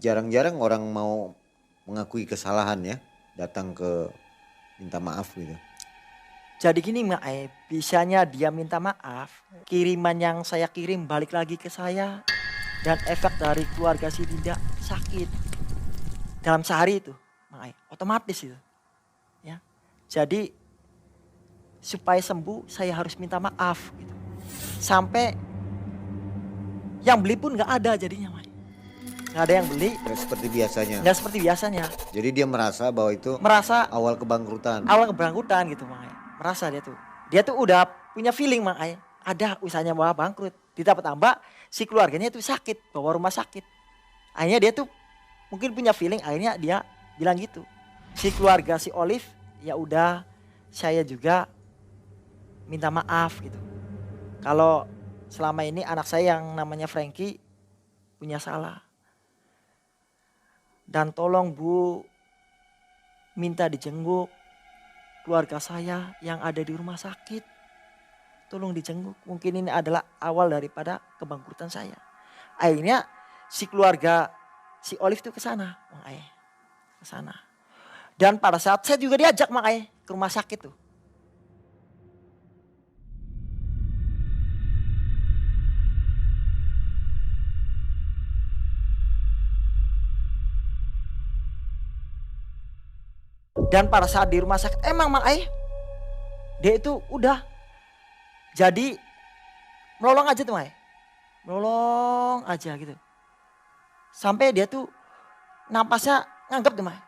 jarang-jarang orang mau mengakui kesalahan ya, datang ke minta maaf gitu. Jadi gini Mak Ai, bisanya dia minta maaf, kiriman yang saya kirim balik lagi ke saya. Dan efek dari keluarga si Dinda sakit. Dalam sehari itu Mak Ai, otomatis itu. Ya. Jadi supaya sembuh saya harus minta maaf gitu. Sampai yang beli pun gak ada jadinya Mak Ai. Gak ada yang beli. Nggak seperti biasanya. Gak seperti biasanya. Jadi dia merasa bahwa itu Merasa awal kebangkrutan. awal keberangkutan gitu Mak Ai. Merasa dia tuh. Dia tuh udah punya feeling Mak Ai. Ada usahanya mau bangkrut. Ditambah-tambah si keluarganya itu sakit. Bawa rumah sakit. Akhirnya dia tuh mungkin punya feeling. Akhirnya dia bilang gitu. Si keluarga si Olive ya udah saya juga minta maaf gitu. Kalau selama ini anak saya yang namanya Frankie punya salah. Dan tolong Bu minta dijenguk keluarga saya yang ada di rumah sakit. Tolong dijenguk. Mungkin ini adalah awal daripada kebangkrutan saya. Akhirnya si keluarga si Olive tuh ke sana, Mang Ai. Ke sana. Dan pada saat saya juga diajak Mang Ai ke rumah sakit tuh. Dan pada saat di rumah sakit emang Mang Ai dia itu udah jadi melolong aja tuh Mang Ai. Melolong aja gitu. Sampai dia tuh napasnya nganggep tuh Mang Ai.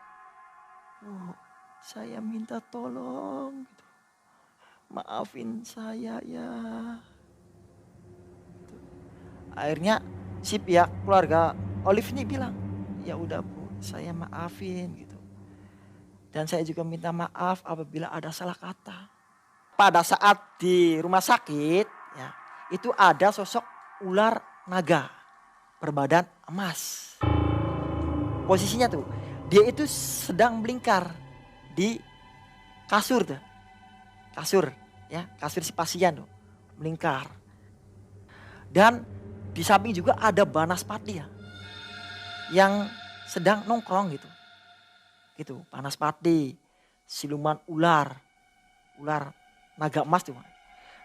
Oh, saya minta tolong gitu. Maafin saya ya. Gitu. Akhirnya si pihak keluarga Olive ini bilang, ya udah Bu, saya maafin gitu. Dan saya juga minta maaf apabila ada salah kata. Pada saat di rumah sakit, ya, itu ada sosok ular naga berbadan emas. Posisinya tuh, dia itu sedang melingkar di kasur tuh. Kasur, ya, kasur si pasien tuh, melingkar. Dan di samping juga ada Banaspati ya, yang sedang nongkrong gitu. Gitu, Banaspati, siluman ular naga emas tuh.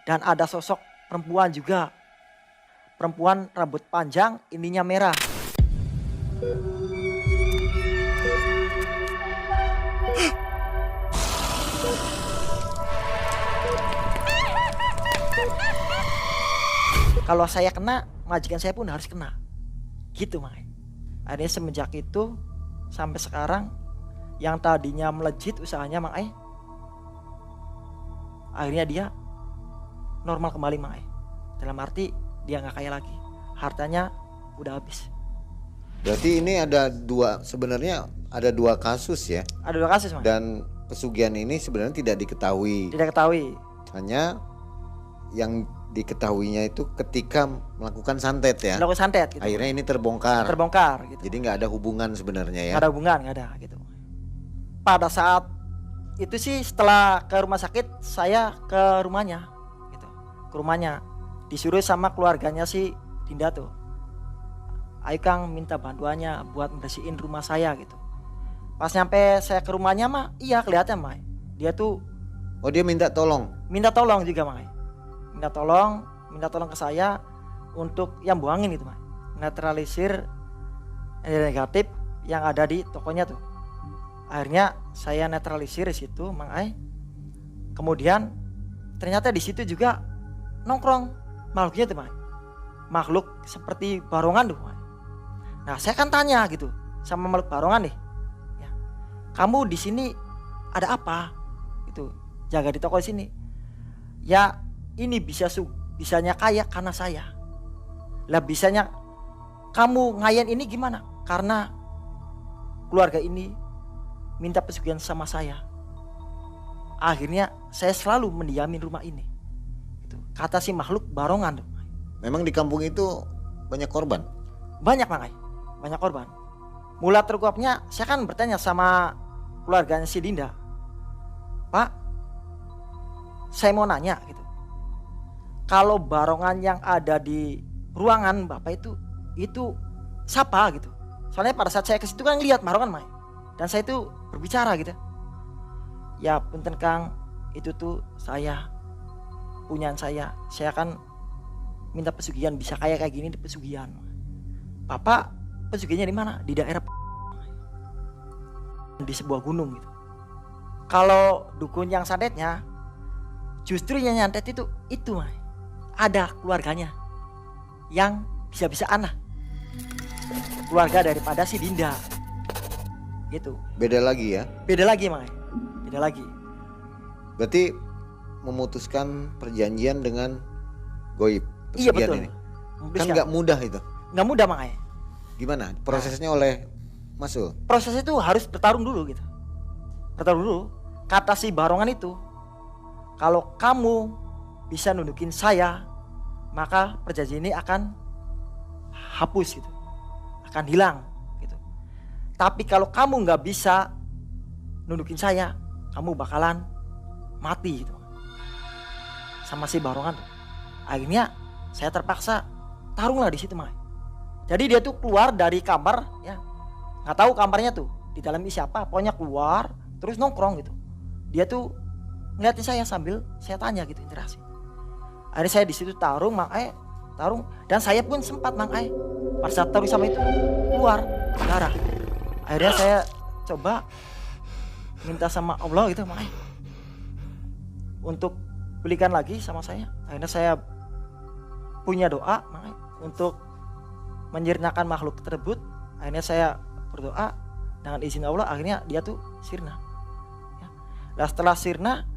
Dan ada sosok perempuan juga. Perempuan rambut panjang, ininya merah. Kalau saya kena, majikan saya pun harus kena. Gitu makanya. Akhirnya semenjak itu sampai sekarang yang tadinya melejit usahanya Mang Ai, akhirnya dia normal kembali Mang Ai. Dalam arti dia nggak kaya lagi, hartanya udah habis. Berarti ini ada sebenarnya ada dua kasus ya. Ada dua kasus Mang. Dan pesugihan ini sebenarnya tidak diketahui. Tidak ketahui. Hanya yang diketahuinya itu ketika melakukan santet ya. Melakukan santet gitu. Akhirnya ini terbongkar. Terbongkar gitu. Jadi nggak ada hubungan sebenarnya ya. Nggak ada hubungan, nggak ada gitu. Pada saat itu sih setelah ke rumah sakit saya ke rumahnya gitu. Ke rumahnya disuruh sama keluarganya si Dinda tuh. Ayo Kang minta bantuannya buat bersihin rumah saya gitu. Pas nyampe saya ke rumahnya mah iya kelihatan mah. Dia tuh dia minta tolong. Minta tolong juga mah. Minta tolong ke saya untuk yang buangin gitu mah. Netralisir energi negatif yang ada di tokonya tuh. Akhirnya saya netralisir di situ Mang Ai. Kemudian ternyata di situ juga nongkrong makhluknya tuh Mang. Makhluk seperti barongan tuh Mang. Nah, saya kan tanya gitu sama makhluk barongan deh. Ya. Kamu di sini ada apa? Gitu. Jaga di toko di sini. Ya, ini bisanya kaya karena saya. Lah bisanya kamu ngayen ini gimana? Karena keluarga ini minta pesugihan sama saya. Akhirnya saya selalu mendiamin rumah ini. Gitu. Kata si makhluk barongan. Memang di kampung itu banyak korban? Banyak Mang Ai. Banyak korban. Mula terkuapnya saya kan bertanya sama keluarganya si Dinda. Pak, saya mau nanya gitu. Kalau barongan yang ada di ruangan Bapak itu siapa gitu? Soalnya pada saat saya ke situ kan lihat barongan Mai. Dan saya itu berbicara gitu. Ya punten Kang, itu tuh saya punyaan saya kan minta pesugihan, bisa kayak gini di pesugihan. Bapak pesugihannya di mana? Di daerah di sebuah gunung gitu. Kalau dukun yang santetnya justru yang nyantet itu Mai. Ada keluarganya yang bisa-bisa anak. Keluarga daripada si Dinda. Gitu. Beda lagi ya. Beda lagi Mai. Beda lagi. Berarti memutuskan perjanjian dengan goib. Iya pesugihan betul. Ini. Kan nggak mudah itu. Nggak mudah Mai. Gimana prosesnya oleh Mas Ul? Proses itu harus bertarung dulu gitu. Bertarung dulu. Kata si barongan itu, kalau kamu bisa nundukin saya, maka perjanjian ini akan hapus gitu, akan hilang gitu. Tapi kalau kamu nggak bisa nundukin saya, kamu bakalan mati gitu sama si barongan tuh. Akhirnya saya terpaksa tarunglah di situ Mai. Jadi dia tuh keluar dari kamar ya, nggak tahu kamarnya tuh di dalam isi apa, pokoknya keluar terus nongkrong gitu. Dia tuh ngeliatin saya sambil saya tanya gitu, interaksi. Akhirnya saya di situ tarung tarung, dan saya pun sempat pada saat tarung sama itu keluar darah. Akhirnya saya coba minta sama Allah gitu untuk belikan lagi sama saya. Akhirnya saya punya doa untuk menyirnakan makhluk tersebut. Akhirnya saya berdoa dengan izin Allah, akhirnya dia tuh sirna. Nah setelah sirna,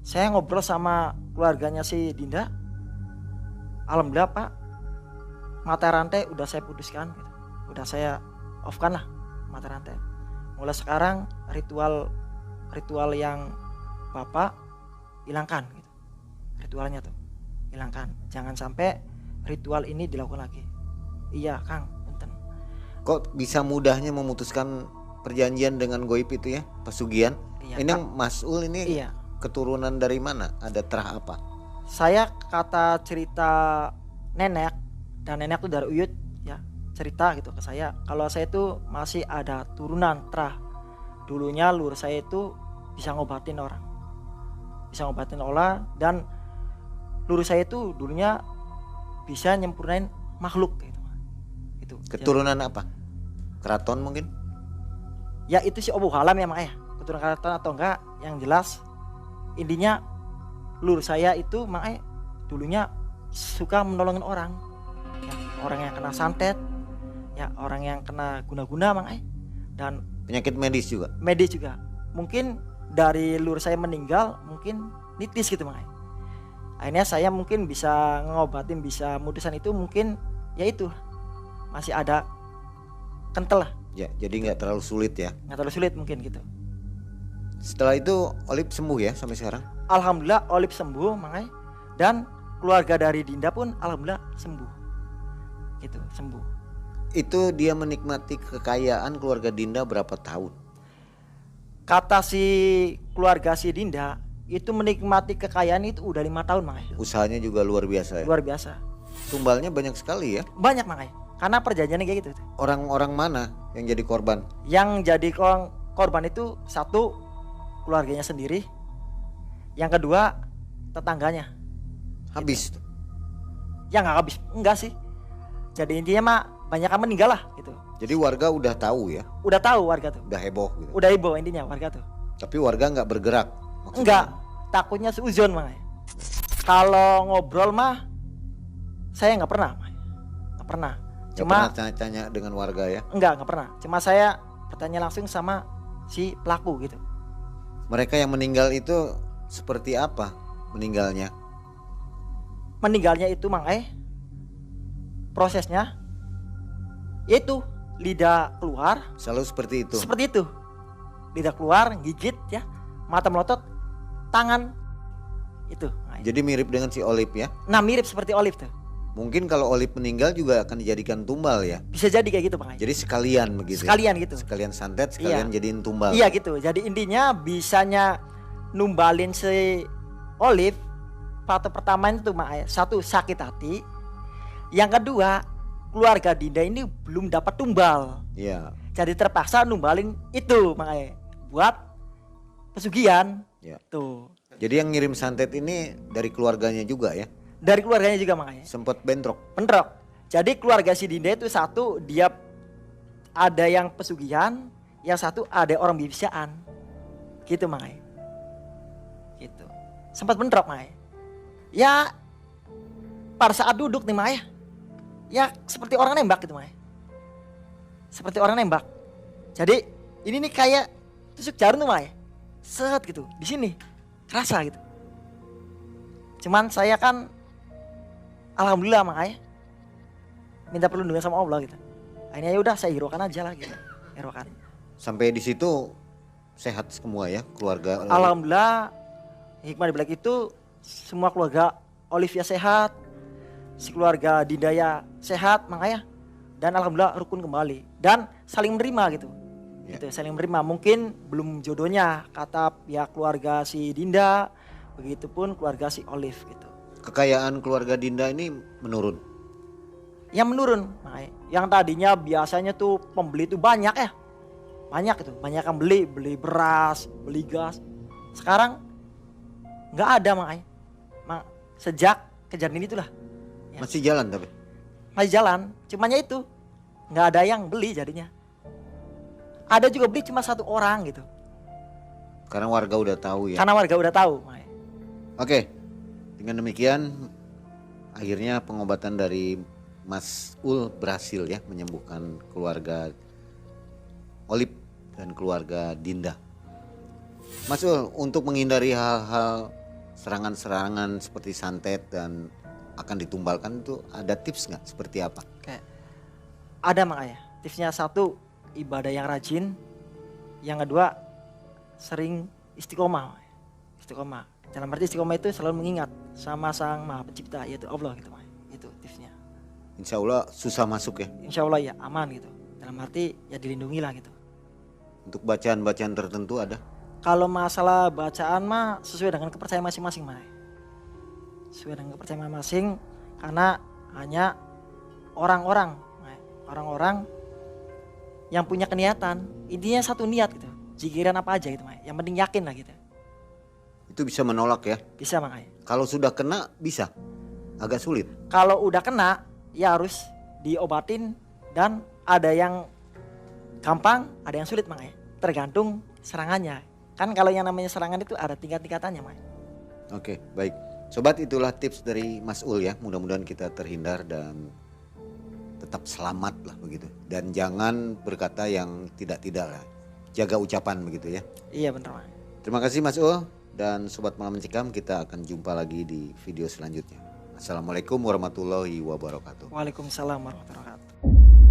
saya ngobrol sama keluarganya si Dinda. Alhamdulillah Pak, mata rantai udah saya putuskan gitu. Udah saya off-kan lah mata rantai. Mulai sekarang ritual yang Bapak hilangkan gitu. Ritualnya tuh hilangkan. Jangan sampai ritual ini dilakukan lagi. Iya Kang, punten. Kok bisa mudahnya memutuskan perjanjian dengan goib itu ya, pesugihan? Iya, ini yang Mas Ul ini iya. Keturunan dari mana? Ada terah apa? Saya kata cerita nenek, dan nenek tuh dari Uyut ya, cerita gitu ke saya. Kalau saya itu masih ada turunan terah. Dulunya lur saya itu bisa ngobatin orang. Dan lur saya itu dulunya bisa nyempurnain makhluk gitu. Itu. Keturunan apa? Keraton mungkin? Ya itu sih Obu Halam ya makanya. Keturunan keraton atau enggak, yang jelas intinya lur saya itu makanya dulunya suka menolongin orang ya, orang yang kena santet ya, orang yang kena guna-guna makanya, dan Penyakit medis juga? medis juga. Mungkin dari lur saya meninggal mungkin nitis gitu makanya. Akhirnya saya mungkin bisa ngobatin, bisa mutusan itu, mungkin ya itu masih ada kental lah. Ya, jadi nggak terlalu sulit ya. Nggak terlalu sulit mungkin gitu. Setelah itu Olip sembuh ya sampai sekarang? Alhamdulillah Olip sembuh makanya, dan keluarga dari Dinda pun alhamdulillah sembuh. Gitu, sembuh. Itu dia menikmati kekayaan keluarga Dinda berapa tahun? Kata si keluarga si Dinda itu menikmati kekayaan itu udah 5 tahun makanya. Usahanya juga luar biasa ya. Luar biasa. Tumbalnya banyak sekali ya. Banyak makanya. Karena perjanjiannya kayak gitu. Orang-orang mana yang jadi korban? Yang jadi korban itu satu keluarganya sendiri. Yang kedua tetangganya. Habis. Ya nggak habis, enggak sih. Jadi intinya mah banyak yang meninggal lah gitu. Jadi warga udah tahu ya. Udah tahu warga tuh. Udah heboh gitu. Udah heboh intinya warga tuh. Tapi warga nggak bergerak. Maksudnya. Enggak, takutnya seuzon makanya. Kalau ngobrol mah saya nggak pernah. Nggak pernah. Nggak Cuma pernah tanya-tanya dengan warga ya. nggak pernah. Cuma saya bertanya langsung sama si pelaku gitu. Mereka yang meninggal itu seperti apa meninggalnya? Meninggalnya itu prosesnya yaitu lidah keluar. Selalu seperti itu. Seperti itu. Lidah keluar, gigit ya, mata melotot, tangan itu. Jadi mirip dengan si Olip ya. Nah mirip seperti Olip tuh. Mungkin kalau Olip meninggal juga akan dijadikan tumbal ya. Bisa jadi kayak gitu makanya. Jadi sekalian begitu. Sekalian gitu. Sekalian santet, sekalian jadiin tumbal. Iya gitu. Jadi intinya bisanya numbalin si Olip. Faktor pertama itu satu sakit hati. Yang kedua keluarga Dinda ini belum dapat tumbal. Iya. Jadi terpaksa numbalin itu makanya buat pesugihan. Ya. Tuh. Jadi yang ngirim santet ini dari keluarganya juga ya? Dari keluarganya juga makanya. Sempat bentrok. Bentrok. Jadi keluarga si Dinda itu satu dia ada yang pesugihan, yang satu ada orang bibisaan. Gitu makanya. Gitu. Sempat bentrok makanya. Ya pada saat duduk nih makanya. Ya seperti orang nembak gitu makanya. Seperti orang nembak. Jadi ini nih kayak tusuk jarum tuh makanya. Set gitu di sini. Kerasa gitu. Cuman saya kan alhamdulillah makanya minta perlindungan sama Allah gitu. Akhirnya ya udah saya hirokan aja lah gitu. Hirokan. Sampai di situ sehat semua ya keluarga. Alhamdulillah hikmah di balik itu semua keluarga Olivia sehat, si keluarga Dindaya sehat makanya, dan alhamdulillah rukun kembali dan saling menerima gitu. Ya. Gitu, saling menerima. Mungkin belum jodohnya kata pihak keluarga si Dinda, begitupun keluarga si Olive gitu. Kekayaan keluarga Dinda ini menurun. Yang menurun, makanya. Yang tadinya biasanya tuh pembeli itu banyak ya, banyak itu, banyak yang beli beras, beli gas. Sekarang nggak ada makanya. Sejak kejadian itulah. Ya. Masih jalan tapi. Masih jalan, cuman ya itu nggak ada yang beli jadinya. Ada juga beli cuma satu orang gitu. Karena warga udah tahu ya. Karena warga udah tahu. Makanya. Oke, dengan demikian akhirnya pengobatan dari Mas Ul berhasil ya menyembuhkan keluarga Olip dan keluarga Dinda. Mas Ul, untuk menghindari hal-hal serangan-serangan seperti santet dan akan ditumbalkan itu ada tips nggak seperti apa? Kayak ada makanya. Tipsnya satu, ibadah yang rajin. Yang kedua, sering istiqomah. Istiqomah. Dalam arti istiqomah itu selalu mengingat sama Sang Maha Pencipta yaitu Allah gitu makanya. Itu tipsnya. Insya Allah susah masuk ya. Insya Allah ya aman gitu. Dalam arti ya dilindungi lah gitu. Untuk bacaan-bacaan tertentu ada? Kalau masalah bacaan mah sesuai dengan kepercayaan masing-masing mah. Sesuai dengan kepercayaan masing-masing karena hanya orang-orang yang punya keniatan. Intinya satu niat gitu. Jikiran apa aja gitu mah. Yang penting yakin lah gitu. Itu bisa menolak ya? Bisa makanya. Kalau sudah kena bisa? Agak sulit? Kalau udah kena ya harus diobatin dan ada yang gampang, ada yang sulit makanya. Tergantung serangannya. Kan kalau yang namanya serangan itu ada tingkat-tingkatannya makanya. Oke, baik. Sobat, itulah tips dari Mas Ul ya. Mudah-mudahan kita terhindar dan tetap selamat lah begitu. Dan jangan berkata yang tidak-tidak lah. Jaga ucapan begitu ya. Iya benar makanya. Terima kasih Mas Ul dan Sobat Malam Mencekam. Kita akan jumpa lagi di video selanjutnya. Assalamualaikum warahmatullahi wabarakatuh. Waalaikumsalam warahmatullahi wabarakatuh.